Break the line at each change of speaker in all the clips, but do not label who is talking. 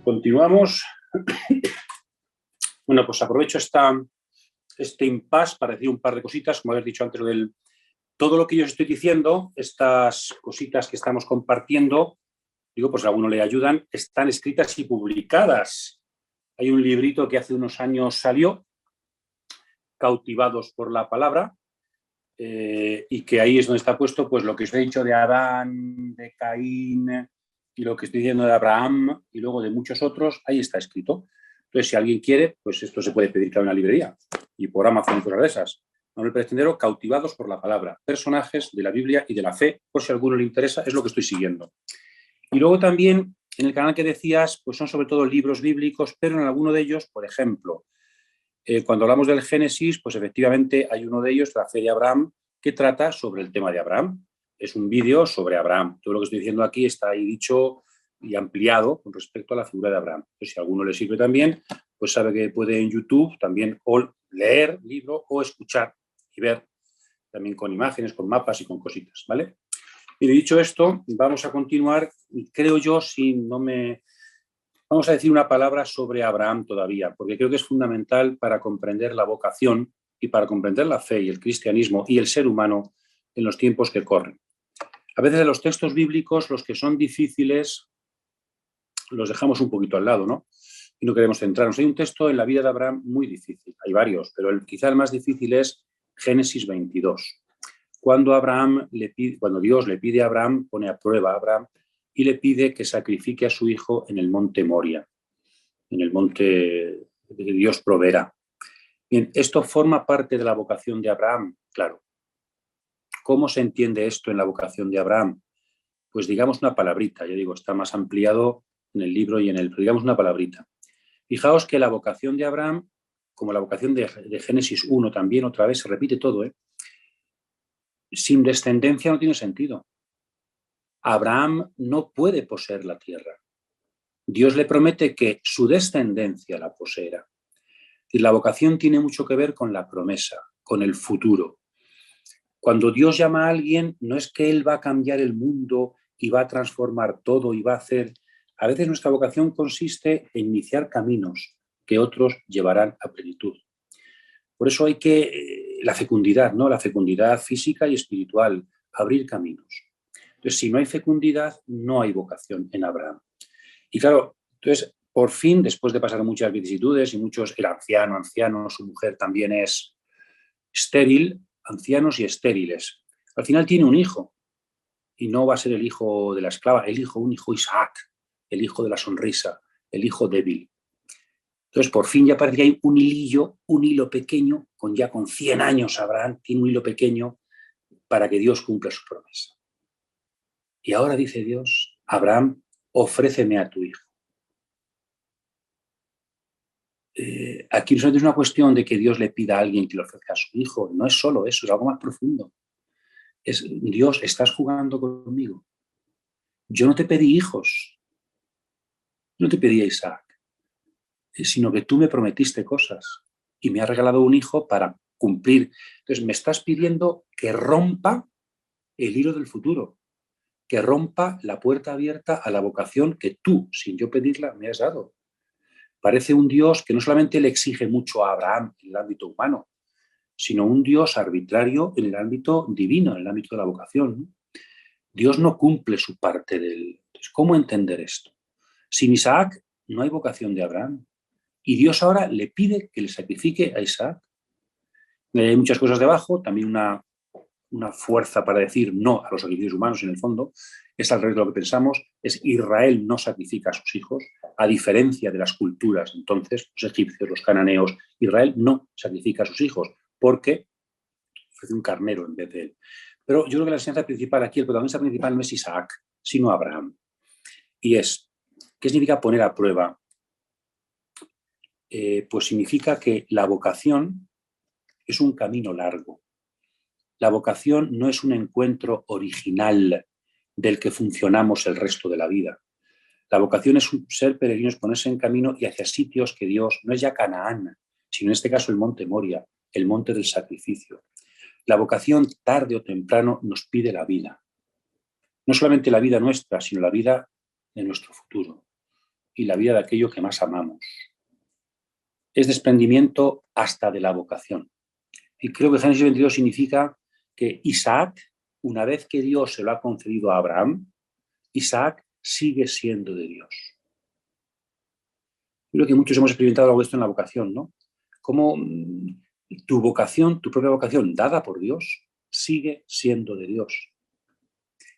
Continuamos. Bueno, pues aprovecho este impasse para decir un par de cositas, como habéis dicho antes, todo lo que yo os estoy diciendo, estas cositas que estamos compartiendo, digo, pues a alguno le ayudan, están escritas y publicadas. Hay un librito que hace unos años salió, Cautivados por la Palabra, y que ahí es donde está puesto pues lo que os he dicho de Adán, de Caín, y lo que estoy diciendo de Abraham, y luego de muchos otros, ahí está escrito. Entonces, si alguien quiere, pues esto se puede pedir en una librería, y por Amazon y cosas de esas. Manuel Pérez Tendero, Cautivados por la Palabra, personajes de la Biblia y de la fe, por si a alguno le interesa, es lo que estoy siguiendo. Y luego también, en el canal que decías, pues son sobre todo libros bíblicos, pero en alguno de ellos, por ejemplo, cuando hablamos del Génesis, pues efectivamente hay uno de ellos, la fe de Abraham, que trata sobre el tema de Abraham. Es un vídeo sobre Abraham. Todo lo que estoy diciendo aquí está ahí dicho y ampliado con respecto a la figura de Abraham. Entonces, si a alguno le sirve también, pues sabe que puede en YouTube también o leer libro o escuchar y ver también con imágenes, con mapas y con cositas, ¿vale? Y dicho esto, vamos a continuar. Creo yo, si no me... Vamos a decir una palabra sobre Abraham todavía, porque creo que es fundamental para comprender la vocación y para comprender la fe y el cristianismo y el ser humano en los tiempos que corren. A veces de los textos bíblicos, los que son difíciles, los dejamos un poquito al lado, ¿no? Y no queremos centrarnos. Hay un texto en la vida de Abraham muy difícil, hay varios, pero quizá el más difícil es Génesis 22. Cuando Dios le pide a Abraham, pone a prueba a Abraham, y le pide que sacrifique a su hijo en el monte Moria, en el monte que Dios proveerá. Bien, esto forma parte de la vocación de Abraham, claro. ¿Cómo se entiende esto en la vocación de Abraham? Pues digamos una palabrita, ya digo, está más ampliado en el libro pero digamos una palabrita. Fijaos que la vocación de Abraham, como la vocación de Génesis 1 también, otra vez se repite todo, sin descendencia no tiene sentido. Abraham no puede poseer la tierra. Dios le promete que su descendencia la poseerá. Y la vocación tiene mucho que ver con la promesa, con el futuro. Cuando Dios llama a alguien, no es que Él va a cambiar el mundo y va a transformar todo y va a hacer... A veces nuestra vocación consiste en iniciar caminos que otros llevarán a plenitud. Por eso hay que... la fecundidad, ¿no? La fecundidad física y espiritual, abrir caminos. Entonces, si no hay fecundidad, no hay vocación en Abraham. Y claro, entonces, por fin, después de pasar muchas vicisitudes y muchos, el anciano, su mujer también es estéril, ancianos y estériles. Al final tiene un hijo, y no va a ser el hijo de la esclava, un hijo Isaac, el hijo de la sonrisa, el hijo débil. Entonces, por fin ya parece que hay un hilo pequeño, con 100 años Abraham, tiene un hilo pequeño para que Dios cumpla su promesa. Y ahora dice Dios, Abraham, ofréceme a tu hijo. Aquí no solamente es una cuestión de que Dios le pida a alguien que le ofrezca a su hijo, no es solo eso, es algo más profundo. Es, Dios, estás jugando conmigo. Yo no te pedí hijos, no te pedí a Isaac, sino que tú me prometiste cosas y me has regalado un hijo para cumplir. Entonces me estás pidiendo que rompa el hilo del futuro, que rompa la puerta abierta a la vocación que tú, sin yo pedirla, me has dado. Parece un Dios que no solamente le exige mucho a Abraham en el ámbito humano, sino un Dios arbitrario en el ámbito divino, en el ámbito de la vocación. Dios no cumple su parte del... Entonces, ¿cómo entender esto? Sin Isaac no hay vocación de Abraham. Y Dios ahora le pide que le sacrifique a Isaac. Hay muchas cosas debajo, también una fuerza para decir no a los sacrificios humanos en el fondo. Es al revés de lo que pensamos. Es Israel no sacrifica a sus hijos, a diferencia de las culturas. Entonces, los egipcios, los cananeos, Israel no sacrifica a sus hijos porque ofrece un carnero en vez de él. Pero yo creo que la enseñanza principal aquí, el protagonista principal no es Isaac, sino Abraham. Y es, ¿qué significa poner a prueba? Pues significa que la vocación es un camino largo. La vocación no es un encuentro original del que funcionamos el resto de la vida. La vocación es un ser peregrino, es ponerse en camino y hacia sitios que Dios, no es ya Canaán, sino en este caso el monte Moria, el monte del sacrificio. La vocación, tarde o temprano, nos pide la vida. No solamente la vida nuestra, sino la vida de nuestro futuro. y la vida de aquello que más amamos. Es desprendimiento hasta de la vocación. Y creo que Génesis 22 significa que Isaac, una vez que Dios se lo ha concedido a Abraham, Isaac sigue siendo de Dios. Creo que muchos hemos experimentado algo de esto en la vocación, ¿no? Cómo tu vocación, tu propia vocación, dada por Dios, sigue siendo de Dios.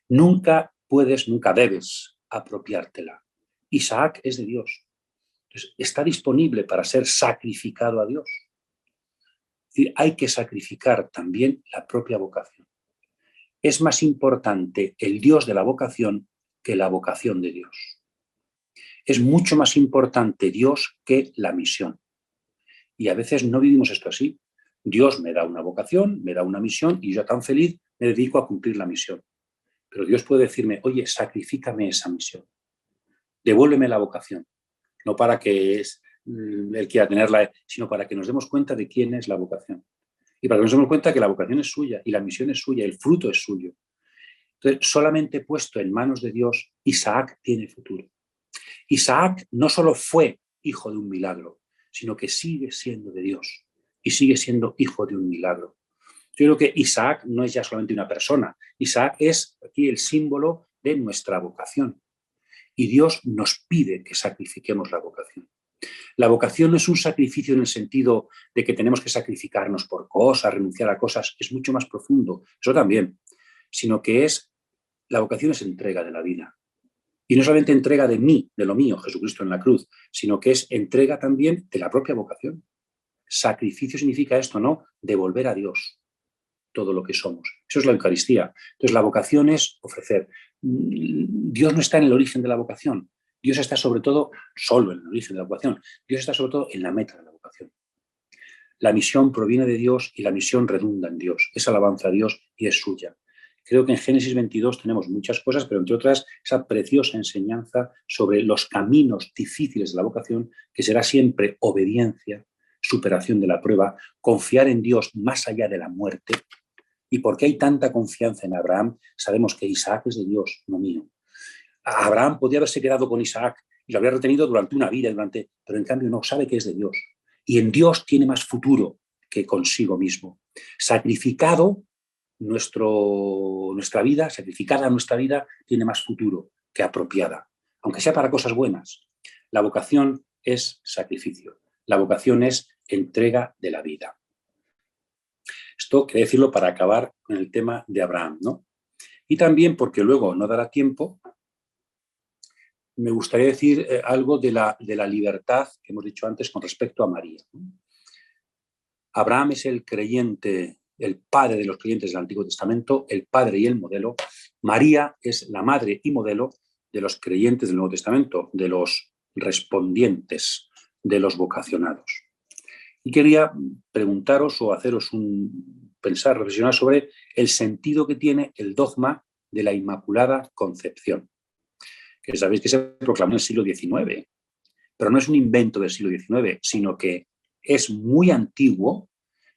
Nunca puedes, nunca debes apropiártela. Isaac es de Dios. Entonces, está disponible para ser sacrificado a Dios. Es decir, hay que sacrificar también la propia vocación. Es más importante el Dios de la vocación que la vocación de Dios. Es mucho más importante Dios que la misión. Y a veces no vivimos esto así. Dios me da una vocación, me da una misión y yo tan feliz me dedico a cumplir la misión. Pero Dios puede decirme, oye, sacrifícame esa misión. Devuélveme la vocación. No para que Él quiera tenerla, sino para que nos demos cuenta de quién es la vocación. Y para que nos demos cuenta que la vocación es suya y la misión es suya, el fruto es suyo. Entonces, solamente puesto en manos de Dios, Isaac tiene futuro. Isaac no solo fue hijo de un milagro, sino que sigue siendo de Dios y sigue siendo hijo de un milagro. Yo creo que Isaac no es ya solamente una persona. Isaac es aquí el símbolo de nuestra vocación. Y Dios nos pide que sacrifiquemos la vocación. La vocación no es un sacrificio en el sentido de que tenemos que sacrificarnos por cosas, renunciar a cosas. Es mucho más profundo, eso también. Sino que la vocación es entrega de la vida. Y no solamente entrega de mí, de lo mío, Jesucristo en la cruz, sino que es entrega también de la propia vocación. Sacrificio significa esto, ¿no? Devolver a Dios todo lo que somos. Eso es la Eucaristía. Entonces la vocación es ofrecer. Dios no está en el origen de la vocación. Dios está sobre todo, solo en el origen de la vocación. Dios está sobre todo en la meta de la vocación. La misión proviene de Dios y la misión redunda en Dios. Es alabanza a Dios y es suya. Creo que en Génesis 22 tenemos muchas cosas, pero entre otras esa preciosa enseñanza sobre los caminos difíciles de la vocación, que será siempre obediencia, superación de la prueba, confiar en Dios más allá de la muerte. ¿Y por qué hay tanta confianza en Abraham? Sabemos que Isaac es de Dios, no mío. Abraham podía haberse quedado con Isaac y lo habría retenido durante una vida, pero en cambio no, sabe que es de Dios. Y en Dios tiene más futuro que consigo mismo. Sacrificada nuestra vida, tiene más futuro que apropiada, aunque sea para cosas buenas. La vocación es sacrificio. La vocación es entrega de la vida. Esto quería decirlo para acabar con el tema de Abraham, ¿no? Y también, porque luego no dará tiempo, me gustaría decir algo de la libertad que hemos dicho antes con respecto a María. Abraham es el creyente, el padre de los creyentes del Antiguo Testamento, el padre y el modelo. María es la madre y modelo de los creyentes del Nuevo Testamento, de los respondientes, de los vocacionados. Y quería preguntaros o haceros pensar, reflexionar sobre el sentido que tiene el dogma de la Inmaculada Concepción, que sabéis que se proclamó en el siglo XIX, pero no es un invento del siglo XIX, sino que es muy antiguo,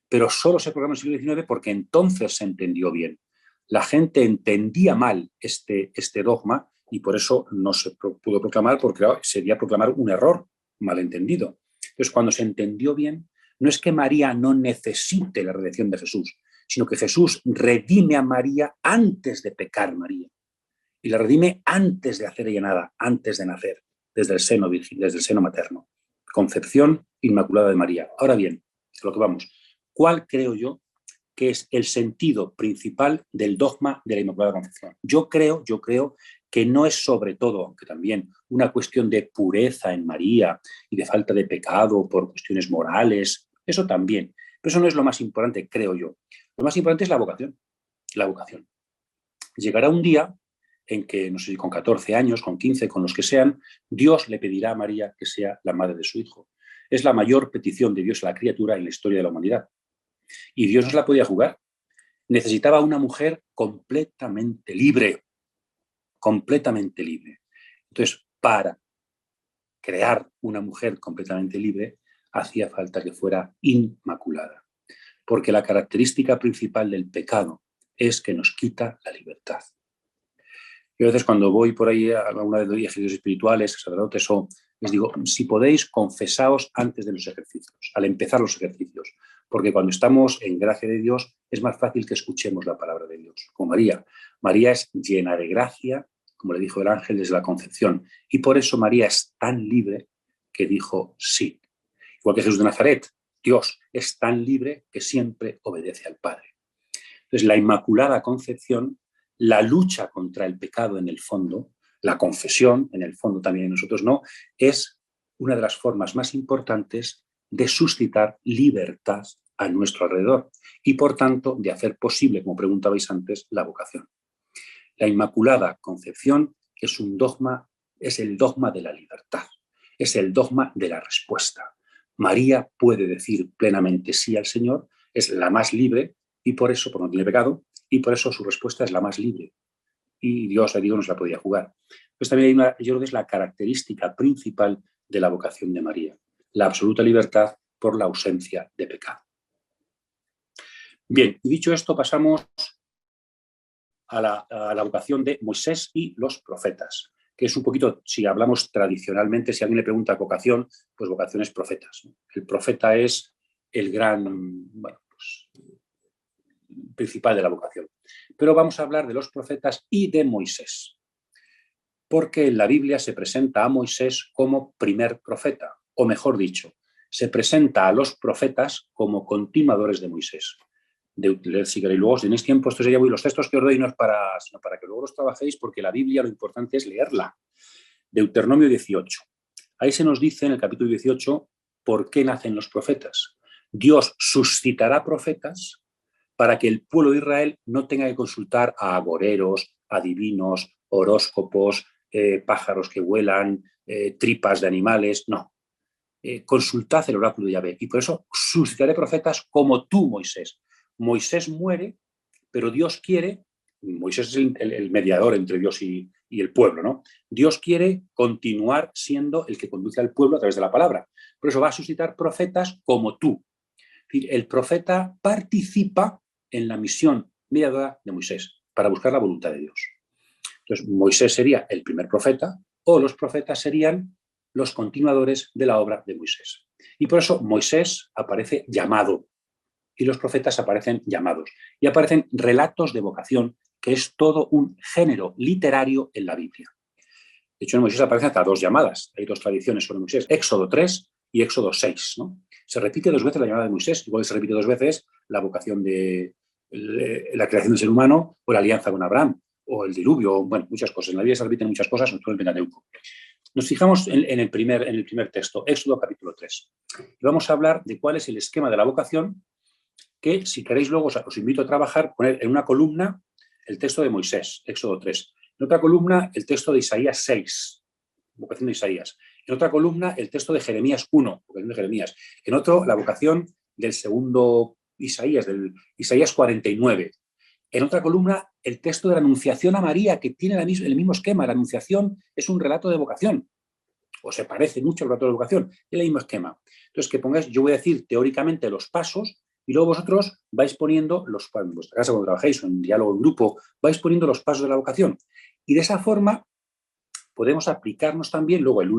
pero solo se proclamó en el siglo XIX porque entonces se entendió bien. La gente entendía mal este dogma y por eso no se pudo proclamar, porque sería proclamar un error malentendido. Entonces, cuando se entendió bien, no es que María no necesite la redención de Jesús, sino que Jesús redime a María antes de pecar María. Y la redime antes de hacer ella nada, antes de nacer, desde el seno virgen, desde el seno materno. Concepción Inmaculada de María. Ahora bien, a lo que vamos. ¿Cuál creo yo que es el sentido principal del dogma de la Inmaculada Concepción? Yo creo que no es sobre todo, aunque también, una cuestión de pureza en María y de falta de pecado por cuestiones morales, eso también, pero eso no es lo más importante, creo yo. Lo más importante es la vocación. La vocación. Llegará un día en que, no sé si con 14 años, con 15, con los que sean, Dios le pedirá a María que sea la madre de su hijo. Es la mayor petición de Dios a la criatura en la historia de la humanidad. Y Dios no se la podía jugar. Necesitaba una mujer completamente libre. Completamente libre. Entonces, para crear una mujer completamente libre, hacía falta que fuera inmaculada. Porque la característica principal del pecado es que nos quita la libertad. Yo a veces cuando voy por ahí a alguna de los ejercicios espirituales, sacerdotes o les digo, si podéis, confesaos antes de los ejercicios, al empezar los ejercicios, porque cuando estamos en gracia de Dios es más fácil que escuchemos la palabra de Dios. Como María. María es llena de gracia, como le dijo el ángel desde la concepción, y por eso María es tan libre que dijo sí. Igual que Jesús de Nazaret, Dios es tan libre que siempre obedece al Padre. Entonces, la Inmaculada Concepción, la lucha contra el pecado en el fondo, la confesión, en el fondo también nosotros no, es una de las formas más importantes de suscitar libertad a nuestro alrededor y, por tanto, de hacer posible, como preguntabais antes, la vocación. La Inmaculada Concepción es un dogma, es el dogma de la libertad, es el dogma de la respuesta. María puede decir plenamente sí al Señor, es la más libre y por eso, porque no tiene pecado, y por eso su respuesta es la más libre. Y Dios, le digo, no se la podía jugar. Pues también hay una, yo creo que es la característica principal de la vocación de María, la absoluta libertad por la ausencia de pecado. Bien, y dicho esto, pasamos a la vocación de Moisés y los profetas, que es un poquito, si hablamos tradicionalmente, si alguien le pregunta vocación, pues vocación es profetas, ¿no? El profeta es el gran, bueno, pues, principal de la vocación. Pero vamos a hablar de los profetas y de Moisés, porque en la Biblia se presenta a Moisés como primer profeta, o mejor dicho, se presenta a los profetas como continuadores de Moisés. De leer, si queréis luego, si tenéis tiempo, esto sería muy, los textos que os doy no es sino para que luego los trabajéis, porque la Biblia lo importante es leerla. Deuteronomio 18. Ahí se nos dice en el capítulo 18 por qué nacen los profetas. Dios suscitará profetas para que el pueblo de Israel no tenga que consultar a agoreros, adivinos, horóscopos, pájaros que vuelan, tripas de animales, no. Consultad el oráculo de Yahvé. Y por eso suscitaré profetas como tú, Moisés. Moisés muere, pero Dios quiere, Moisés es el mediador entre Dios y el pueblo, ¿no? Dios quiere continuar siendo el que conduce al pueblo a través de la palabra. Por eso va a suscitar profetas como tú. Es decir, el profeta participa en la misión mediadora de Moisés para buscar la voluntad de Dios. Entonces, Moisés sería el primer profeta o los profetas serían los continuadores de la obra de Moisés. Y por eso Moisés aparece llamado y los profetas aparecen llamados. Y aparecen relatos de vocación, que es todo un género literario en la Biblia. De hecho, en Moisés aparecen hasta dos llamadas. Hay dos tradiciones sobre Moisés, Éxodo 3 y Éxodo 6, ¿no? Se repite dos veces la llamada de Moisés, igual se repite dos veces la vocación de la creación del ser humano o la alianza con Abraham o el diluvio, bueno, muchas cosas. En la Biblia se repiten muchas cosas, sobre todo el Pentateuco. Nos fijamos en el primer texto, Éxodo capítulo 3. Y vamos a hablar de cuál es el esquema de la vocación, que si queréis luego os invito a trabajar, poner en una columna el texto de Moisés, Éxodo 3. En otra columna el texto de Isaías 6, vocación de Isaías. En otra columna el texto de Jeremías 1, vocación de Jeremías. En otro la vocación del segundo Isaías, del Isaías 49. En otra columna el texto de la Anunciación a María, que tiene el mismo esquema. La Anunciación es un relato de vocación, o se parece mucho al relato de vocación, es el mismo esquema. Entonces, que pongáis, yo voy a decir teóricamente los pasos, y luego vosotros vais poniendo, en vuestra casa cuando trabajéis o en diálogo en grupo, vais poniendo los pasos de la vocación. Y de esa forma podemos aplicarnos también, luego la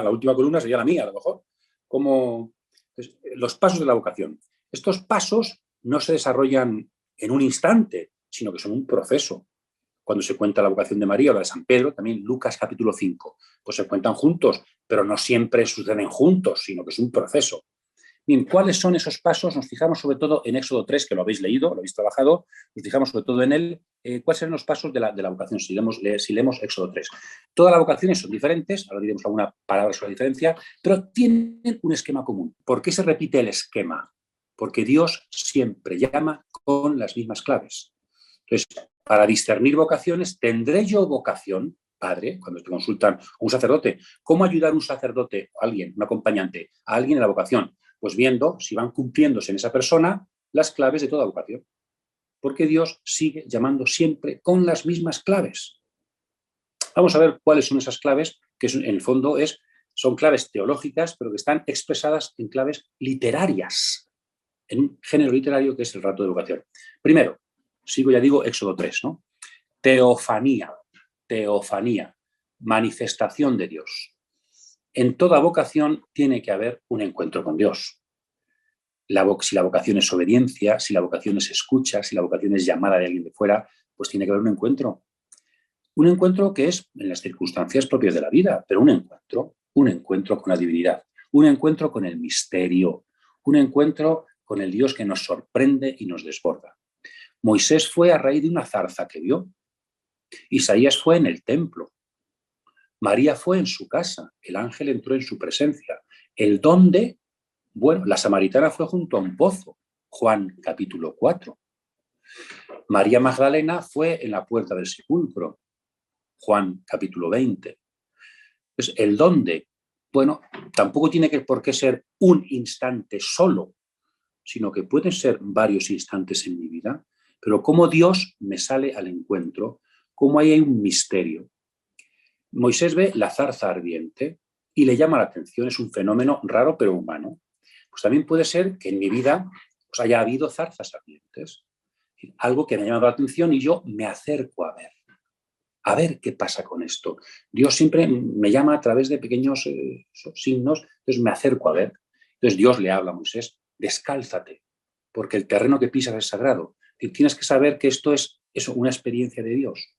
última columna sería la mía, a lo mejor, como pues, los pasos de la vocación. Estos pasos no se desarrollan en un instante, sino que son un proceso. Cuando se cuenta la vocación de María o la de San Pedro, también Lucas capítulo 5, pues se cuentan juntos, pero no siempre suceden juntos, sino que es un proceso. Bien, ¿cuáles son esos pasos? Nos fijamos sobre todo en Éxodo 3, que lo habéis leído, lo habéis trabajado, nos fijamos sobre todo en él. ¿Cuáles son los pasos de la vocación? Si leemos Éxodo 3. Todas las vocaciones son diferentes, ahora diremos alguna palabra sobre la diferencia, pero tienen un esquema común. ¿Por qué se repite el esquema? Porque Dios siempre llama con las mismas claves. Entonces, para discernir vocaciones, ¿tendré yo vocación? Padre, cuando te consultan a un sacerdote, ¿cómo ayudar a un sacerdote, a alguien, un acompañante, a alguien en la vocación? Pues viendo si van cumpliéndose en esa persona las claves de toda vocación. Porque Dios sigue llamando siempre con las mismas claves. Vamos a ver cuáles son esas claves, que en el fondo son claves teológicas, pero que están expresadas en claves literarias, en un género literario que es el relato de vocación. Primero, ya digo, Éxodo 3, ¿no? Teofanía, manifestación de Dios. En toda vocación tiene que haber un encuentro con Dios. Si la vocación es obediencia, si la vocación es escucha, si la vocación es llamada de alguien de fuera, pues tiene que haber un encuentro. Un encuentro que es en las circunstancias propias de la vida, pero un encuentro con la divinidad, un encuentro con el misterio, un encuentro con el Dios que nos sorprende y nos desborda. Moisés fue a raíz de una zarza que vio. Isaías fue en el templo. María fue en su casa. El ángel entró en su presencia. El dónde, bueno, la samaritana fue junto a un pozo. Juan capítulo 4. María Magdalena fue en la puerta del sepulcro. Juan capítulo 20. Pues el dónde, bueno, tampoco tiene por qué ser un instante solo, sino que pueden ser varios instantes en mi vida, pero cómo Dios me sale al encuentro, cómo ahí hay un misterio. Moisés ve la zarza ardiente y le llama la atención, es un fenómeno raro pero humano. Pues también puede ser que en mi vida pues haya habido zarzas ardientes, algo que me ha llamado la atención y yo me acerco a ver qué pasa con esto. Dios siempre me llama a través de pequeños signos, entonces me acerco a ver. Entonces Dios le habla a Moisés, descálzate, porque el terreno que pisas es sagrado. Tienes que saber que esto es eso, una experiencia de Dios,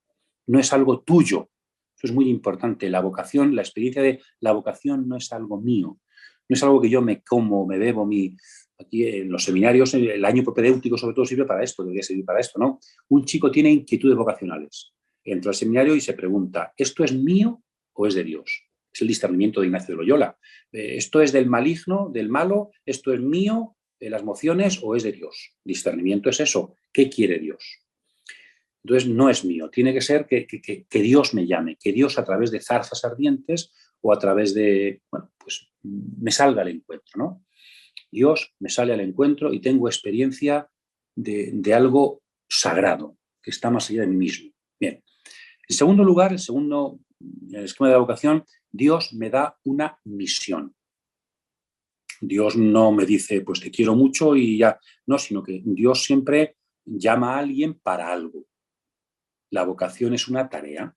no es algo tuyo. Eso es muy importante. La vocación, la experiencia de la vocación no es algo mío, no es algo que yo me como, me bebo. Aquí en los seminarios, el año propedéutico sobre todo sirve para esto, debería servir para esto, ¿no? Un chico tiene inquietudes vocacionales. Entra al seminario y se pregunta, ¿esto es mío o es de Dios? Es el discernimiento de Ignacio de Loyola. ¿Esto es del maligno, del malo? ¿Esto es mío, las mociones, o es de Dios? Discernimiento es eso. ¿Qué quiere Dios? Entonces no es mío. Tiene que ser que Dios me llame, que Dios a través de zarzas ardientes o a través de, bueno, pues me salga al encuentro, ¿no? Dios me sale al encuentro y tengo experiencia de algo sagrado, que está más allá de mí mismo. Bien. En segundo lugar, el esquema de la vocación, Dios me da una misión. Dios no me dice, pues te quiero mucho y ya, no, sino que Dios siempre llama a alguien para algo. La vocación es una tarea.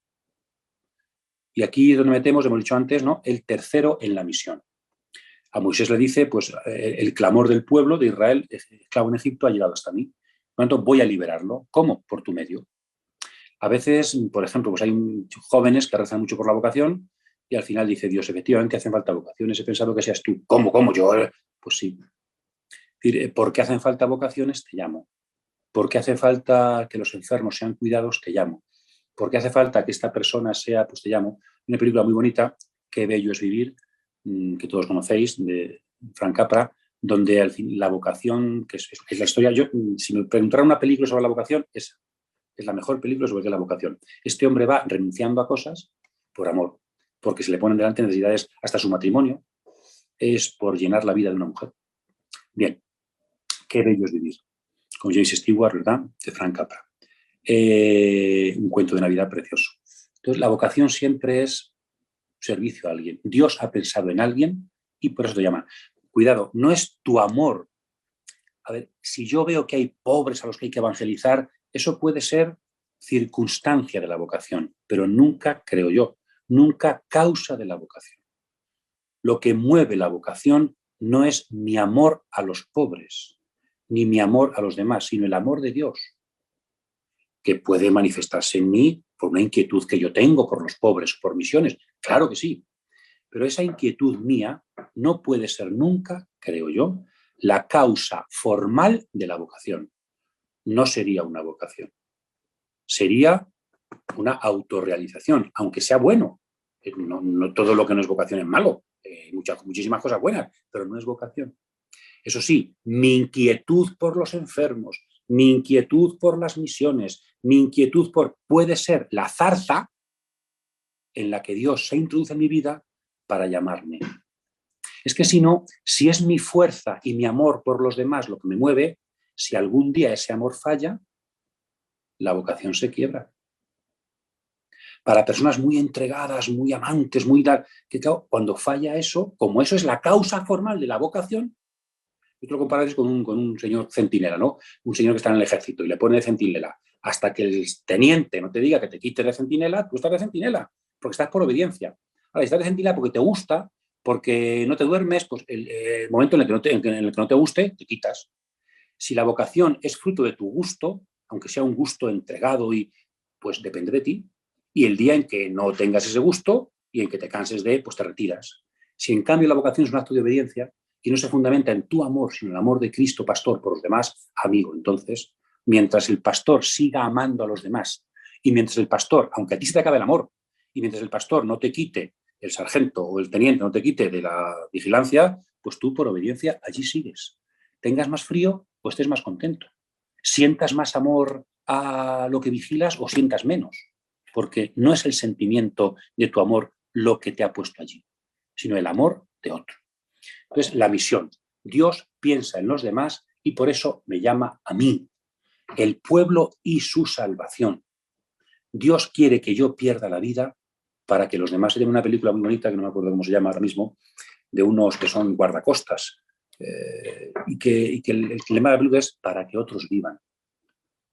Y aquí es donde metemos, hemos dicho antes, ¿no? El tercero en la misión. A Moisés le dice, pues el clamor del pueblo de Israel, esclavo en Egipto, ha llegado hasta mí. Por lo tanto, voy a liberarlo. ¿Cómo? Por tu medio. A veces, por ejemplo, pues hay jóvenes que rezan mucho por la vocación y al final dice Dios, efectivamente hacen falta vocaciones, he pensado que seas tú. ¿Cómo yo? Pues sí. Es decir, ¿por qué hacen falta vocaciones? Te llamo. ¿Por qué hace falta que los enfermos sean cuidados? Te llamo. ¿Por qué hace falta que esta persona sea? Pues te llamo. Una película muy bonita, Qué bello es vivir, que todos conocéis, de Frank Capra, donde al fin, la vocación, que es la historia, si me preguntara una película sobre la vocación, esa es la mejor película sobre la vocación. Este hombre va renunciando a cosas por amor, porque se le ponen delante necesidades, hasta su matrimonio, es por llenar la vida de una mujer. Bien, qué bello es vivir. Con James Stewart, ¿verdad? De Frank Capra. Un cuento de Navidad precioso. Entonces, la vocación siempre es servicio a alguien. Dios ha pensado en alguien y por eso te llama. Cuidado, no es tu amor. A ver, si yo veo que hay pobres a los que hay que evangelizar, eso puede ser circunstancia de la vocación, pero nunca, creo yo, nunca causa de la vocación. Lo que mueve la vocación no es mi amor a los pobres, ni mi amor a los demás, sino el amor de Dios, que puede manifestarse en mí por una inquietud que yo tengo por los pobres o por misiones. Claro que sí, pero esa inquietud mía no puede ser nunca, creo yo, la causa formal de la vocación. No sería una vocación. Sería una autorrealización, aunque sea bueno. No todo lo que no es vocación es malo. Muchísimas cosas buenas, pero no es vocación. Eso sí, mi inquietud por los enfermos, mi inquietud por las misiones, mi inquietud puede ser la zarza en la que Dios se introduce en mi vida para llamarme. Es que si no, si es mi fuerza y mi amor por los demás lo que me mueve, si algún día ese amor falla, la vocación se quiebra. Para personas muy entregadas, muy amantes, que cuando falla eso, como eso es la causa formal de la vocación, yo te lo comparáis con un señor centinela, ¿no? Un señor que está en el ejército y le pone de centinela. Hasta que el teniente no te diga que te quites de centinela, tú estás de centinela, porque estás por obediencia. Ahora, si estás de centinela porque te gusta, Porque no te duermes, pues el momento en el que no te guste, te quitas. Si la vocación es fruto de tu gusto, aunque sea un gusto entregado, pues depende de ti. Y el día en que no tengas ese gusto y en que te canses pues te retiras. Si en cambio la vocación es un acto de obediencia y no se fundamenta en tu amor, sino en el amor de Cristo, pastor, por los demás, amigo, entonces, mientras el pastor siga amando a los demás y mientras el pastor, aunque a ti se te acabe el amor, y mientras el pastor no te quite, el sargento o el teniente no te quite de la vigilancia, pues tú por obediencia allí sigues. Tengas más frío o estés más contento. Sientas más amor a lo que vigilas o sientas menos, porque no es el sentimiento de tu amor lo que te ha puesto allí, sino el amor de otro. Entonces, la misión. Dios piensa en los demás y por eso me llama a mí, el pueblo y su salvación. Dios quiere que yo pierda la vida para que los demás. Hay una película muy bonita, que no me acuerdo cómo se llama ahora mismo, de unos que son guardacostas, y que el lema de la película es para que otros vivan.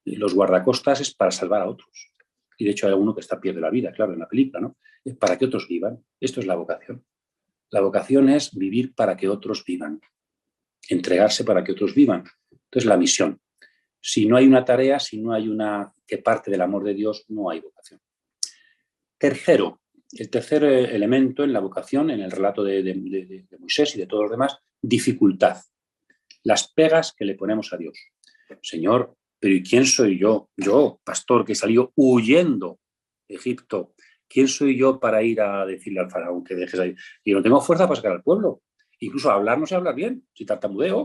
Y los guardacostas es para salvar a otros. Y de hecho hay alguno que pierde la vida, claro, en la película, ¿no? Es para que otros vivan. Esto es la vocación. La vocación es vivir para que otros vivan. Entregarse para que otros vivan. Entonces, la misión. Si no hay una tarea, si no hay una que parte del amor de Dios, no hay vocación. Tercero, el tercer elemento en la vocación, en el relato de Moisés y de todos los demás, dificultad. Las pegas que le ponemos a Dios. Señor, pero ¿y quién soy yo? Yo, pastor, que salió huyendo de Egipto. ¿Quién soy yo para ir a decirle al faraón que dejes ahí? Y no tengo fuerza para sacar al pueblo. Incluso hablar no sé hablar bien, si tartamudeo.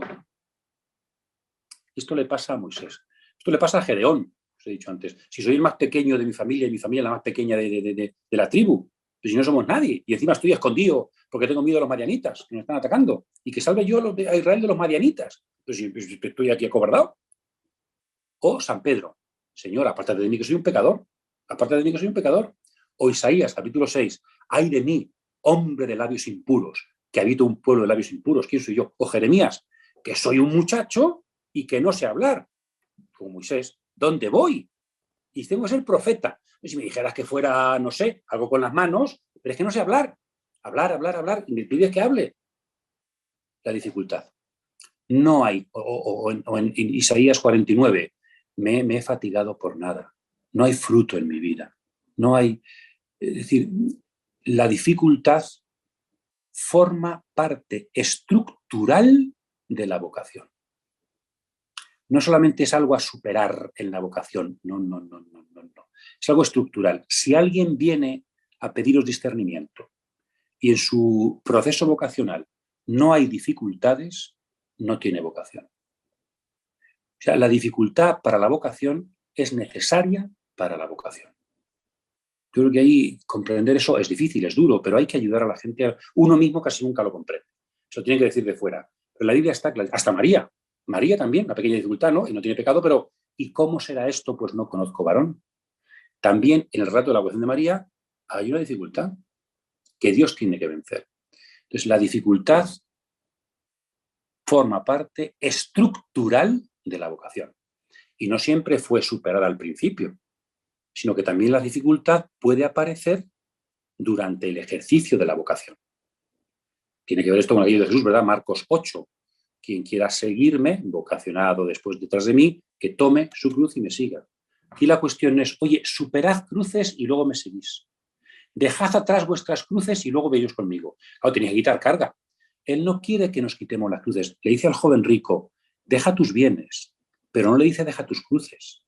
Esto le pasa a Moisés. Esto le pasa a Gedeón, os he dicho antes. Si soy el más pequeño de mi familia y mi familia es la más pequeña de la tribu, pues si no somos nadie, y encima estoy escondido porque tengo miedo a los madianitas que nos están atacando, y que salve yo a Israel de los madianitas, pues si estoy aquí acobardado. O San Pedro, Señor, apártate de mí que soy un pecador, apártate de mí que soy un pecador. O Isaías, capítulo 6, ay de mí, hombre de labios impuros, que habito un pueblo de labios impuros, ¿quién soy yo? O Jeremías, que soy un muchacho y que no sé hablar, como Moisés, ¿dónde voy? Y tengo que ser profeta. Y si me dijeras que fuera, no sé, algo con las manos, pero es que no sé hablar. Hablar, y me pides que hable. La dificultad. No hay, o en Isaías 49, me he fatigado por nada. No hay fruto en mi vida. No hay, es decir, la dificultad forma parte estructural de la vocación. No solamente es algo a superar en la vocación, no. Es algo estructural. Si alguien viene a pediros discernimiento y en su proceso vocacional no hay dificultades, no tiene vocación. O sea, la dificultad para la vocación es necesaria para la vocación. Yo creo que ahí comprender eso es difícil, es duro, pero hay que ayudar a la gente. Uno mismo casi nunca lo comprende. Eso tiene que decir de fuera. Pero la Biblia está clara. Hasta María. María también, una pequeña dificultad, ¿no? Y no tiene pecado, pero ¿y cómo será esto? Pues no conozco varón. También en el relato de la vocación de María hay una dificultad que Dios tiene que vencer. Entonces, la dificultad forma parte estructural de la vocación. Y no siempre fue superada al principio, sino que también la dificultad puede aparecer durante el ejercicio de la vocación. Tiene que ver esto con aquello de Jesús, ¿verdad? Marcos 8. Quien quiera seguirme, vocacionado después detrás de mí, que tome su cruz y me siga. Aquí la cuestión es, oye, superad cruces y luego me seguís. Dejad atrás vuestras cruces y luego veis conmigo. Claro, tenéis que quitar carga. Él no quiere que nos quitemos las cruces. Le dice al joven rico, deja tus bienes, pero no le dice deja tus cruces.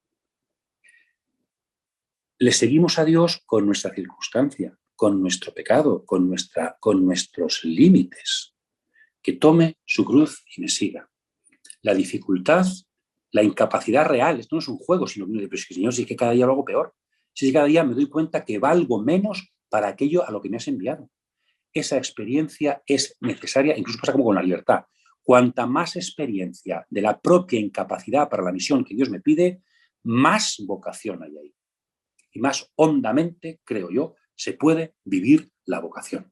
Le seguimos a Dios con nuestra circunstancia, con nuestro pecado, con nuestros límites. Que tome su cruz y me siga. La dificultad, la incapacidad real, esto no es un juego, sino que, pero es que, Señor, si es que cada día lo hago peor. Si es que cada día me doy cuenta que valgo menos para aquello a lo que me has enviado. Esa experiencia es necesaria, incluso pasa como con la libertad. Cuanta más experiencia de la propia incapacidad para la misión que Dios me pide, más vocación hay ahí. Y más hondamente, creo yo, se puede vivir la vocación.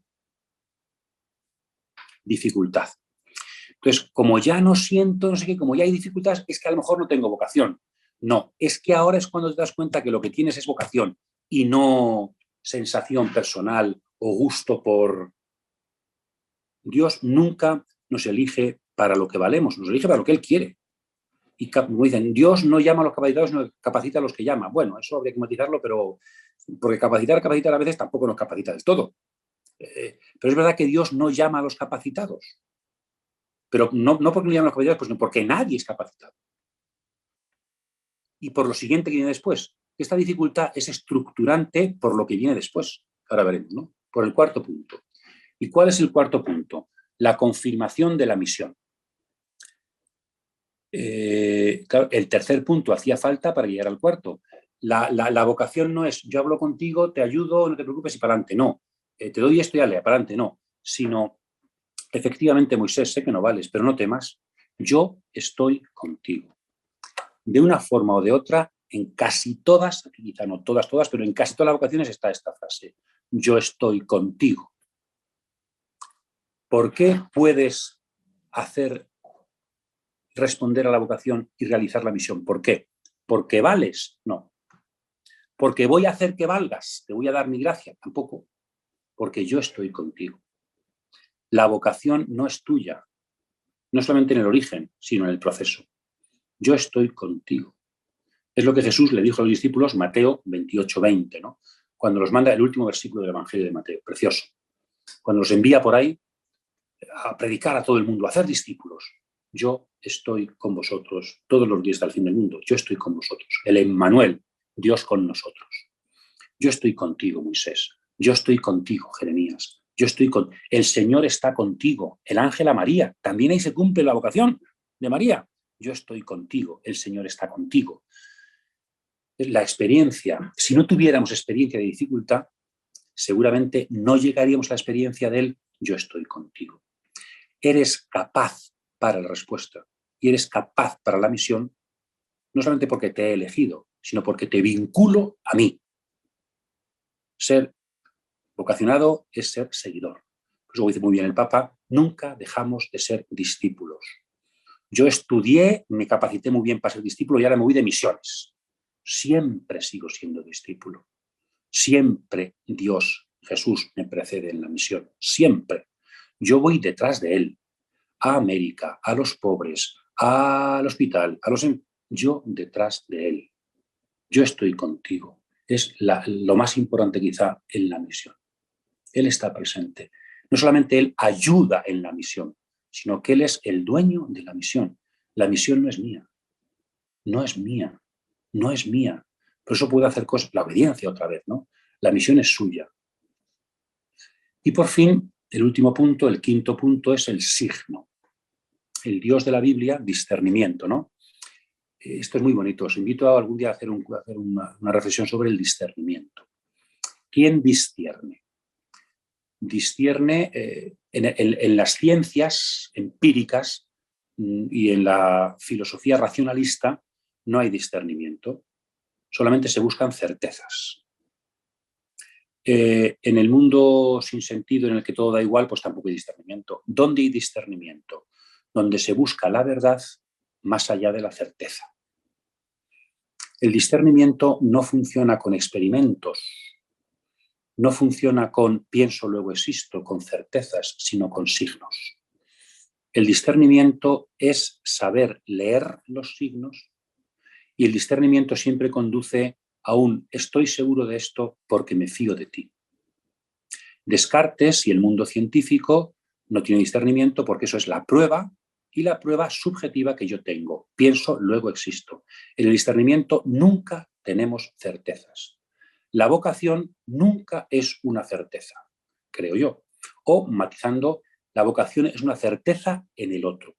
Dificultad. Entonces, como ya no siento, no sé qué, como ya hay dificultades, es que a lo mejor no tengo vocación. No, es que ahora es cuando te das cuenta que lo que tienes es vocación y no sensación personal o gusto por Dios nunca nos elige para lo que valemos, nos elige para lo que Él quiere. Y como dicen, Dios no llama a los capacitados, sino capacita a los que llama. Bueno, eso habría que matizarlo, pero porque capacitar a veces tampoco nos capacita del todo. Pero es verdad que Dios no llama a los capacitados. Pero no porque no llaman a los capacitados, pues porque nadie es capacitado. Y por lo siguiente que viene después. Esta dificultad es estructurante por lo que viene después. Ahora veremos, ¿no? Por el cuarto punto. ¿Y cuál es el cuarto punto? La confirmación de la misión. Claro, el tercer punto hacía falta para llegar al cuarto. La vocación no es yo hablo contigo, te ayudo, no te preocupes y para adelante. No. Te doy esto y dale, para adelante. No. Sino, efectivamente, Moisés, sé que no vales, pero no temas. Yo estoy contigo. De una forma o de otra, en casi todas, quizá no todas, pero en casi todas las vocaciones está esta frase. Yo estoy contigo. ¿Por qué puedes responder a la vocación y realizar la misión? ¿Por qué? ¿Porque vales? No. ¿Porque voy a hacer que valgas? ¿Te voy a dar mi gracia? Tampoco. Porque yo estoy contigo. La vocación no es tuya, no solamente en el origen, sino en el proceso. Yo estoy contigo. Es lo que Jesús le dijo a los discípulos, Mateo 28:20, ¿no? Cuando los manda, el último versículo del Evangelio de Mateo, precioso. Cuando los envía por ahí a predicar a todo el mundo, a hacer discípulos. Yo estoy con vosotros todos los días hasta el fin del mundo. Yo estoy con vosotros. El Emmanuel, Dios con nosotros. Yo estoy contigo, Moisés. Yo estoy contigo, Jeremías. El Señor está contigo. El ángel a María. También ahí se cumple la vocación de María. Yo estoy contigo. El Señor está contigo. La experiencia, si no tuviéramos experiencia de dificultad, seguramente no llegaríamos a la experiencia del yo estoy contigo. Eres capaz para la respuesta y eres capaz para la misión, no solamente porque te he elegido, sino porque te vinculo a mí. Ser vocacionado es ser seguidor. Por eso dice muy bien el Papa, nunca dejamos de ser discípulos. Yo estudié, me capacité muy bien para ser discípulo y ahora me voy de misiones. Siempre sigo siendo discípulo. Siempre Dios, Jesús, me precede en la misión. Siempre. Yo voy detrás de Él. A América, a los pobres, al hospital, yo detrás de Él. Yo estoy contigo. Es lo más importante quizá en la misión. Él está presente. No solamente Él ayuda en la misión, sino que Él es el dueño de la misión. La misión no es mía. No es mía. No es mía. Por eso puedo hacer cosas. La obediencia otra vez, ¿no? La misión es suya. Y por fin, el último punto, el quinto punto, es el signo. El Dios de la Biblia, discernimiento, ¿no? Esto es muy bonito. Os invito a algún día a hacer una reflexión sobre el discernimiento. ¿Quién discierne? Discierne en las ciencias empíricas y en la filosofía racionalista no hay discernimiento. Solamente se buscan certezas. En el mundo sin sentido, en el que todo da igual, pues tampoco hay discernimiento. ¿Dónde hay discernimiento? Donde se busca la verdad más allá de la certeza. El discernimiento no funciona con experimentos, no funciona con pienso, luego existo, con certezas, sino con signos. El discernimiento es saber leer los signos y el discernimiento siempre conduce a un estoy seguro de esto porque me fío de ti. Descartes y el mundo científico no tiene discernimiento porque eso es la prueba y la prueba subjetiva que yo tengo. Pienso, luego existo. En el discernimiento nunca tenemos certezas. La vocación nunca es una certeza, creo yo. O, matizando, la vocación es una certeza en el otro.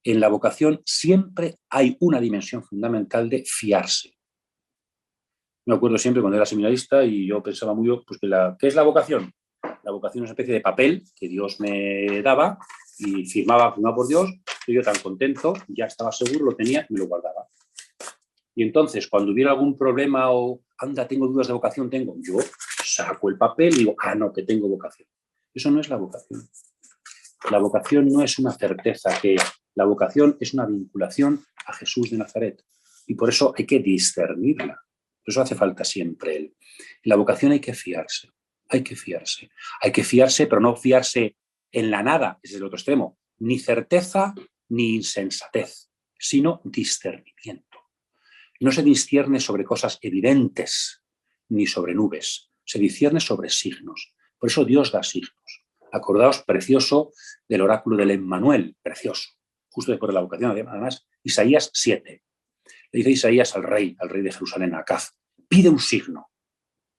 En la vocación siempre hay una dimensión fundamental de fiarse. Me acuerdo siempre cuando era seminarista y yo pensaba muy bien, pues ¿qué es la vocación? La vocación es una especie de papel que Dios me daba y firmaba por Dios, y yo tan contento, ya estaba seguro, lo tenía y me lo guardaba. Y entonces, cuando hubiera algún problema o, anda, tengo dudas de vocación, yo saco el papel y digo, no, que tengo vocación. Eso no es la vocación. La vocación no es una certeza, la vocación es una vinculación a Jesús de Nazaret. Y por eso hay que discernirla. Por eso hace falta siempre Él. En la vocación hay que fiarse. Hay que fiarse. Hay que fiarse, pero no fiarse En la nada, ese es el otro extremo, ni certeza ni insensatez, sino discernimiento. No se discierne sobre cosas evidentes ni sobre nubes, se discierne sobre signos. Por eso Dios da signos. Acordaos, precioso, del oráculo del Emmanuel, precioso, justo después de la vocación, además, Isaías 7. Le dice Isaías al rey de Jerusalén, a Acaz, pide un signo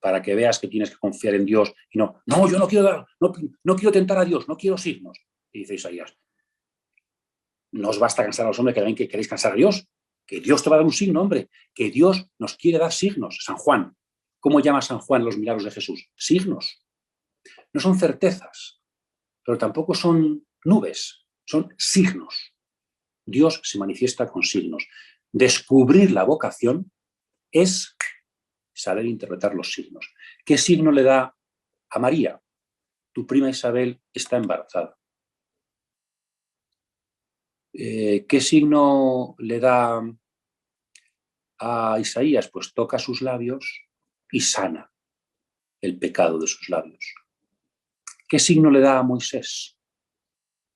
para que veas que tienes que confiar en Dios y no, yo no quiero dar, no quiero tentar a Dios, no quiero signos. Y dice Isaías, no os basta cansar a los hombres que también que queréis cansar a Dios, que Dios te va a dar un signo, hombre, que Dios nos quiere dar signos. San Juan, ¿cómo llama San Juan los milagros de Jesús? Signos. No son certezas, pero tampoco son nubes, son signos. Dios se manifiesta con signos. Descubrir la vocación es saber interpretar los signos. ¿Qué signo le da a María? Tu prima Isabel está embarazada. ¿Qué signo le da a Isaías? Pues toca sus labios y sana el pecado de sus labios. ¿Qué signo le da a Moisés?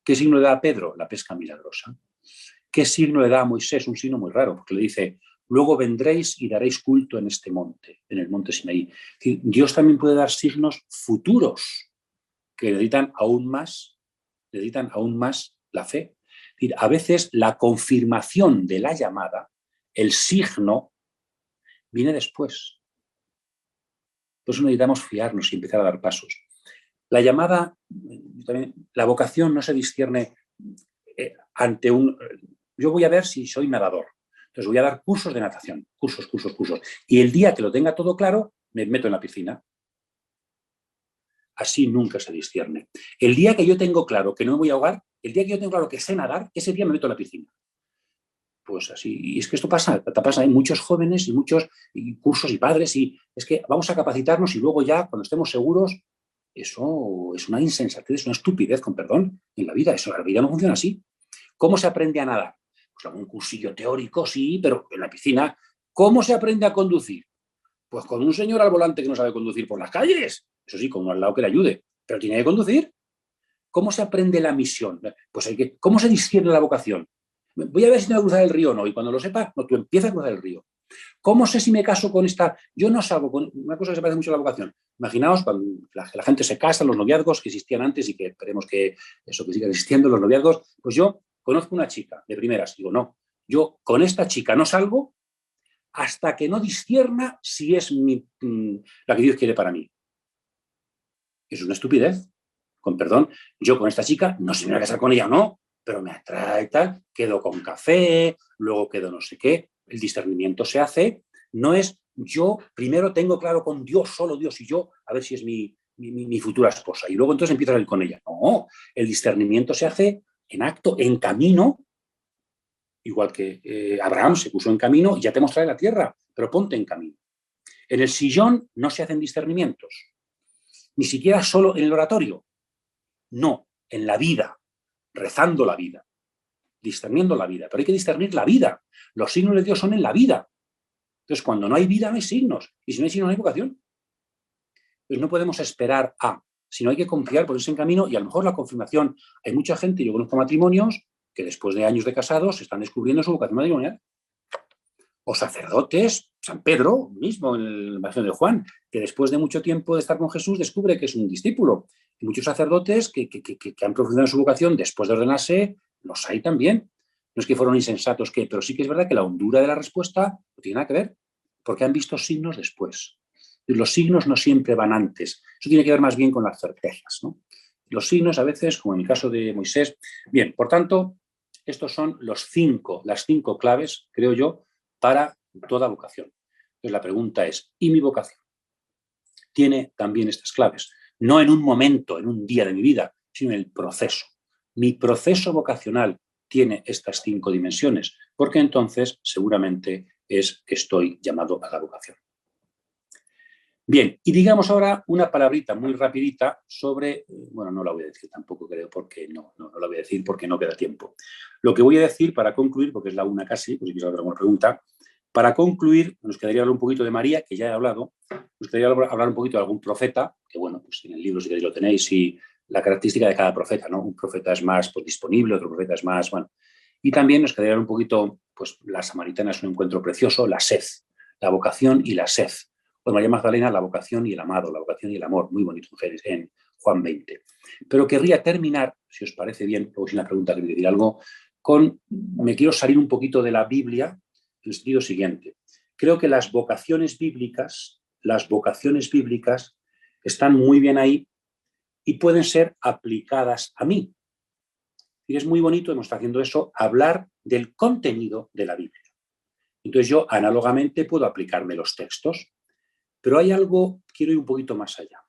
¿Qué signo le da a Pedro? La pesca milagrosa. ¿Qué signo le da a Moisés? Un signo muy raro, porque le dice, luego vendréis y daréis culto en este monte, en el monte Sinaí. Es decir, Dios también puede dar signos futuros que le editan aún más la fe. Es decir, a veces la confirmación de la llamada, el signo, viene después. Por eso necesitamos fiarnos y empezar a dar pasos. La llamada, la vocación no se discierne ante un... Yo voy a ver si soy nadador. Entonces voy a dar cursos de natación, cursos. Y el día que lo tenga todo claro, me meto en la piscina. Así nunca se discierne. El día que yo tengo claro que no me voy a ahogar, el día que yo tengo claro que sé nadar, ese día me meto en la piscina. Pues así, y es que esto pasa, hay muchos jóvenes y muchos cursos y padres, y es que vamos a capacitarnos y luego ya, cuando estemos seguros, eso es una insensatez, es una estupidez, con perdón, en la vida. Eso, la vida no funciona así. ¿Cómo se aprende a nadar? Pues algún cursillo teórico, sí, pero en la piscina. ¿Cómo se aprende a conducir? Pues con un señor al volante que no sabe conducir por las calles. Eso sí, con uno al lado que le ayude. Pero tiene que conducir. ¿Cómo se aprende la misión? Pues ¿cómo se discierne la vocación? Voy a ver si tengo que cruzar el río o no. Y cuando lo sepa, no, tú empiezas a cruzar el río. ¿Cómo sé si me caso con esta? Yo no salgo con una cosa que se parece mucho a la vocación. Imaginaos cuando la gente se casa, los noviazgos que existían antes y que esperemos que eso que siga existiendo, los noviazgos. Pues yo conozco una chica de primeras. Digo, no, yo con esta chica no salgo hasta que no discierna si es la que Dios quiere para mí. Es una estupidez. Con perdón, yo con esta chica no sé si me voy a casar con ella o no, pero me atrae tal, quedo con café, luego quedo no sé qué. El discernimiento se hace, no es yo primero tengo claro con Dios, solo Dios y yo, a ver si es mi futura esposa, y luego entonces empiezo a ir con ella. No, el discernimiento se hace en acto, en camino, igual que Abraham se puso en camino y ya te mostraré la tierra, pero ponte en camino. En el sillón no se hacen discernimientos, ni siquiera solo en el oratorio. No, en la vida, rezando la vida, discerniendo la vida. Pero hay que discernir la vida. Los signos de Dios son en la vida. Entonces, cuando no hay vida, no hay signos. Y si no hay signos, no hay vocación. Entonces, no podemos esperar sino hay que confiar, ponerse en camino, y a lo mejor la confirmación. Hay mucha gente, yo conozco matrimonios, que después de años de casados están descubriendo su vocación matrimonial. O sacerdotes, San Pedro mismo en el Evangelio de Juan, que después de mucho tiempo de estar con Jesús descubre que es un discípulo. Y muchos sacerdotes que han profundizado en su vocación después de ordenarse, los hay también. No es que fueron insensatos, pero sí que es verdad que la hondura de la respuesta no tiene nada que ver, porque han visto signos después. Y los signos no siempre van antes. Eso tiene que ver más bien con las certezas, ¿no? Los signos a veces, como en el caso de Moisés. Bien, por tanto, estos son las 5 claves, creo yo, para toda vocación. Entonces la pregunta es, ¿y mi vocación? Tiene también estas claves. No en un momento, en un día de mi vida, sino en el proceso. Mi proceso vocacional tiene estas 5 dimensiones, porque entonces seguramente es que estoy llamado a la vocación. Bien, y digamos ahora una palabrita muy rapidita sobre, bueno, no la voy a decir tampoco creo, porque no la voy a decir porque no queda tiempo. Lo que voy a decir para concluir, porque es la una casi, pues si quieres hacer alguna pregunta, para concluir nos quedaría hablar un poquito de María, que ya he hablado, nos quedaría hablar un poquito de algún profeta, que bueno, pues en el libro si queréis lo tenéis, y la característica de cada profeta, ¿no? Un profeta es más pues, disponible, otro profeta es más, bueno. Y también nos quedaría un poquito, pues la samaritana es un encuentro precioso, la sed, la vocación y la sed. Pues María Magdalena, la vocación y el amado, la vocación y el amor, muy bonito en Juan 20. Pero querría terminar, si os parece bien, luego si una pregunta quería decir algo, me quiero salir un poquito de la Biblia en el sentido siguiente. Creo que las vocaciones bíblicas están muy bien ahí y pueden ser aplicadas a mí. Y es muy bonito, hemos estado haciendo eso, hablar del contenido de la Biblia. Entonces yo análogamente puedo aplicarme los textos, pero hay algo, quiero ir un poquito más allá.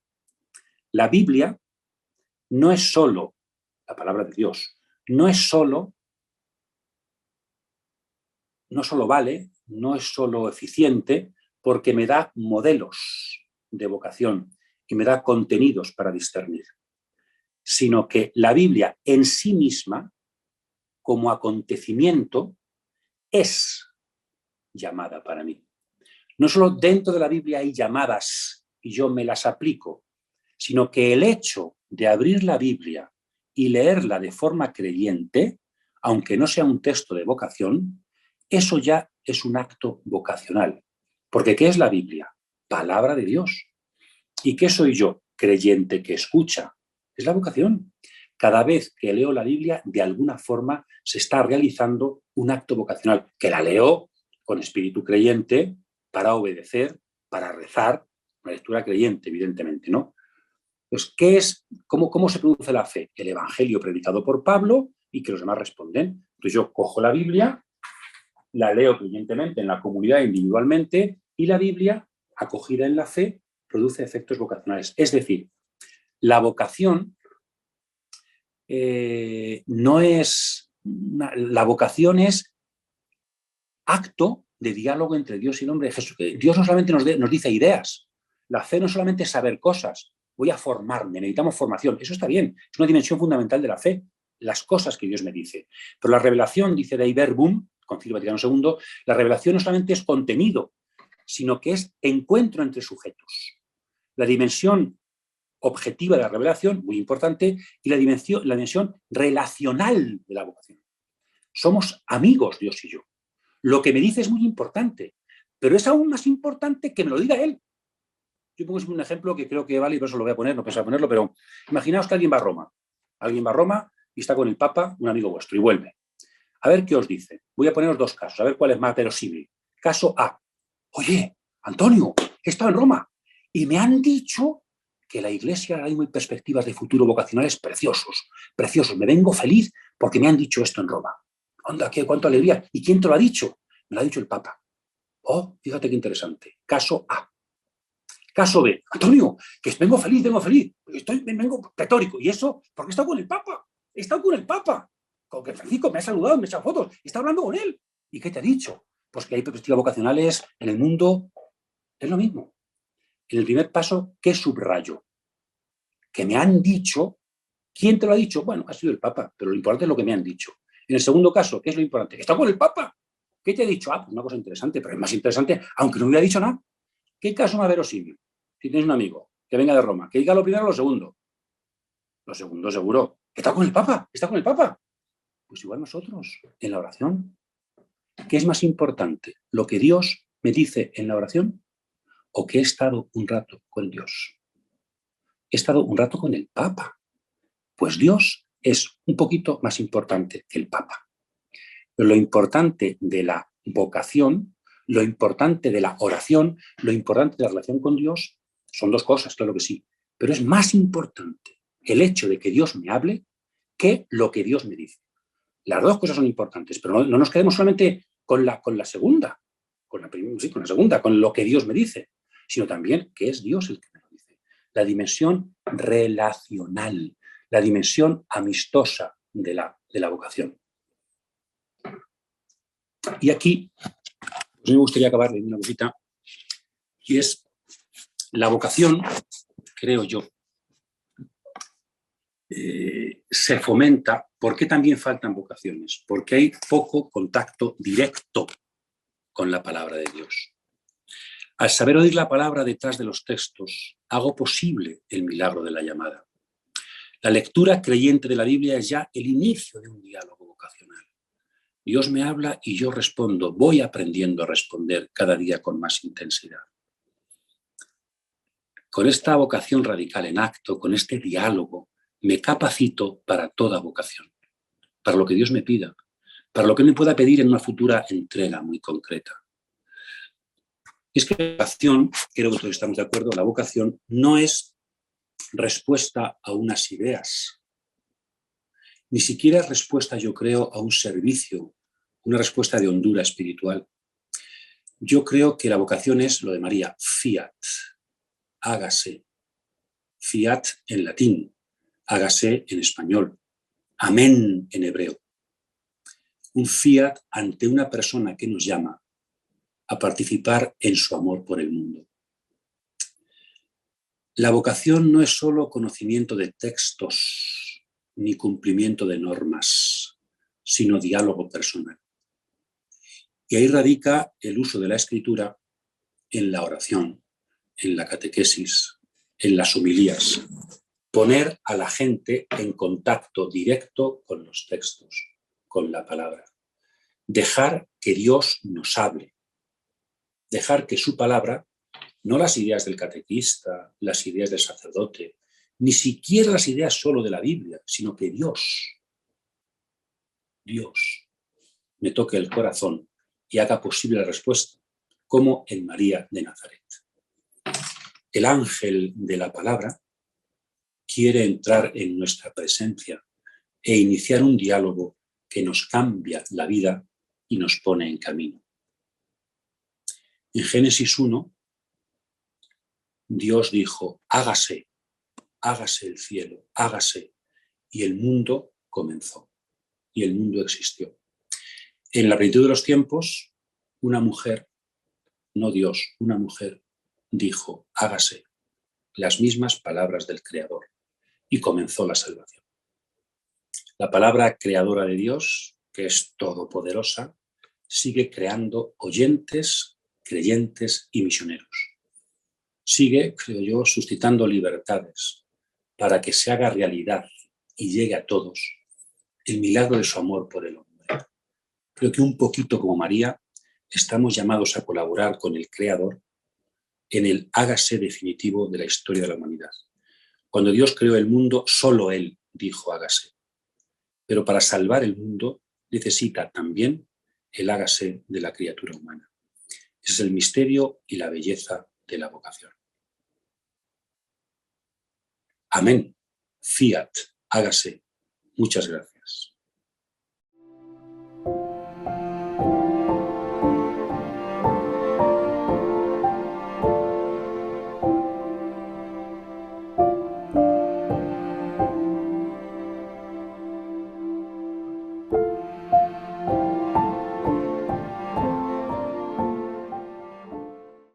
La Biblia no es solo la palabra de Dios, no solo vale, no es solo eficiente, porque me da modelos de vocación y me da contenidos para discernir, sino que la Biblia en sí misma, como acontecimiento, es llamada para mí. No solo dentro de la Biblia hay llamadas y yo me las aplico, sino que el hecho de abrir la Biblia y leerla de forma creyente, aunque no sea un texto de vocación, eso ya es un acto vocacional. Porque ¿qué es la Biblia? Palabra de Dios. ¿Y qué soy yo? Creyente que escucha. Es la vocación. Cada vez que leo la Biblia, de alguna forma se está realizando un acto vocacional, que la leo con espíritu creyente para obedecer, para rezar, una lectura creyente, evidentemente, ¿no? Pues, ¿cómo se produce la fe? El evangelio predicado por Pablo y que los demás responden. Entonces yo cojo la Biblia, la leo creyentemente en la comunidad individualmente y la Biblia, acogida en la fe, produce efectos vocacionales. Es decir, la vocación la vocación es acto de diálogo entre Dios y el hombre. Dios no solamente nos dice ideas, la fe no solamente es saber cosas, voy a formarme, necesitamos formación, eso está bien, es una dimensión fundamental de la fe, las cosas que Dios me dice. Pero la revelación, dice Dei Verbum, Concilio Vaticano II, la revelación no solamente es contenido, sino que es encuentro entre sujetos. La dimensión objetiva de la revelación, muy importante, y la dimensión relacional de la vocación. Somos amigos, Dios y yo. Lo que me dice es muy importante, pero es aún más importante que me lo diga él. Yo pongo un ejemplo que creo que vale y por eso lo voy a poner, no pensaba ponerlo, pero imaginaos que alguien va a Roma. Alguien va a Roma y está con el Papa, un amigo vuestro, y vuelve. A ver qué os dice. Voy a poneros dos casos, a ver cuál es más verosímil. Caso A. Oye, Antonio, he estado en Roma y me han dicho que la Iglesia hay muy perspectivas de futuro vocacionales preciosos, preciosos. Me vengo feliz porque me han dicho esto en Roma. Anda, qué cuánta alegría. ¿Y quién te lo ha dicho? Me lo ha dicho el Papa. Oh, fíjate qué interesante. Caso A. Caso B. Antonio, que vengo feliz. Vengo pletórico. ¿Y eso? Porque he estado con el Papa. He estado con el Papa. Con que Francisco me ha saludado, me ha echado fotos. Está hablando con él. ¿Y qué te ha dicho? Pues que hay perspectivas vocacionales en el mundo. Es lo mismo. En el primer paso, ¿qué subrayo? Que me han dicho. ¿Quién te lo ha dicho? Bueno, ha sido el Papa, pero lo importante es lo que me han dicho. En el segundo caso, ¿qué es lo importante? Está con el Papa. ¿Qué te ha dicho? Pues una cosa interesante, pero es más interesante, aunque no hubiera dicho nada. ¿Qué caso más verosímil? Si tienes un amigo que venga de Roma, que diga lo primero o lo segundo. Lo segundo, seguro. ¿Está con el Papa? ¿Está con el Papa? Pues igual nosotros, en la oración. ¿Qué es más importante? ¿Lo que Dios me dice en la oración o que he estado un rato con Dios? He estado un rato con el Papa. Pues Dios es un poquito más importante que el Papa. Pero lo importante de la vocación, lo importante de la oración, lo importante de la relación con Dios, son dos cosas, claro que sí. Pero es más importante el hecho de que Dios me hable que lo que Dios me dice. Las dos cosas son importantes, pero no nos quedemos solamente con la segunda, con la segunda, con lo que Dios me dice, sino también que es Dios el que me lo dice. La dimensión relacional, la dimensión amistosa de la vocación. Y aquí pues me gustaría acabar de una cosita, y es la vocación, creo yo, se fomenta. ¿Por qué también faltan vocaciones? Porque hay poco contacto directo con la palabra de Dios. Al saber oír la palabra detrás de los textos, hago posible el milagro de la llamada. La lectura creyente de la Biblia es ya el inicio de un diálogo vocacional. Dios me habla y yo respondo. Voy aprendiendo a responder cada día con más intensidad. Con esta vocación radical en acto, con este diálogo, me capacito para toda vocación, para lo que Dios me pida, para lo que me pueda pedir en una futura entrega muy concreta. Es que la vocación, creo que todos estamos de acuerdo, la vocación no es respuesta a unas ideas, ni siquiera es respuesta, yo creo, a un servicio, una respuesta de hondura espiritual. Yo creo que la vocación es lo de María, fiat, hágase. Fiat en latín, hágase en español, amén en hebreo. Un fiat ante una persona que nos llama a participar en su amor por el mundo. La vocación no es solo conocimiento de textos ni cumplimiento de normas, sino diálogo personal. Y ahí radica el uso de la escritura en la oración, en la catequesis, en las homilías. Poner a la gente en contacto directo con los textos, con la palabra. Dejar que Dios nos hable. Dejar que su palabra, no las ideas del catequista, las ideas del sacerdote, ni siquiera las ideas solo de la Biblia, sino que Dios me toque el corazón y haga posible la respuesta, como en María de Nazaret. El ángel de la palabra quiere entrar en nuestra presencia e iniciar un diálogo que nos cambia la vida y nos pone en camino. En Génesis 1, Dios dijo, hágase el cielo, hágase, y el mundo comenzó, y el mundo existió. En la plenitud de los tiempos, una mujer, no Dios, una mujer dijo, hágase, las mismas palabras del Creador, y comenzó la salvación. La palabra creadora de Dios, que es todopoderosa, sigue creando oyentes, creyentes y misioneros. Sigue, creo yo, suscitando libertades para que se haga realidad y llegue a todos el milagro de su amor por el hombre. Creo que un poquito como María estamos llamados a colaborar con el Creador en el hágase definitivo de la historia de la humanidad. Cuando Dios creó el mundo, solo Él dijo hágase. Pero para salvar el mundo necesita también el hágase de la criatura humana. Ese es el misterio y la belleza de la vocación. Amén. Fiat, hágase. Muchas gracias.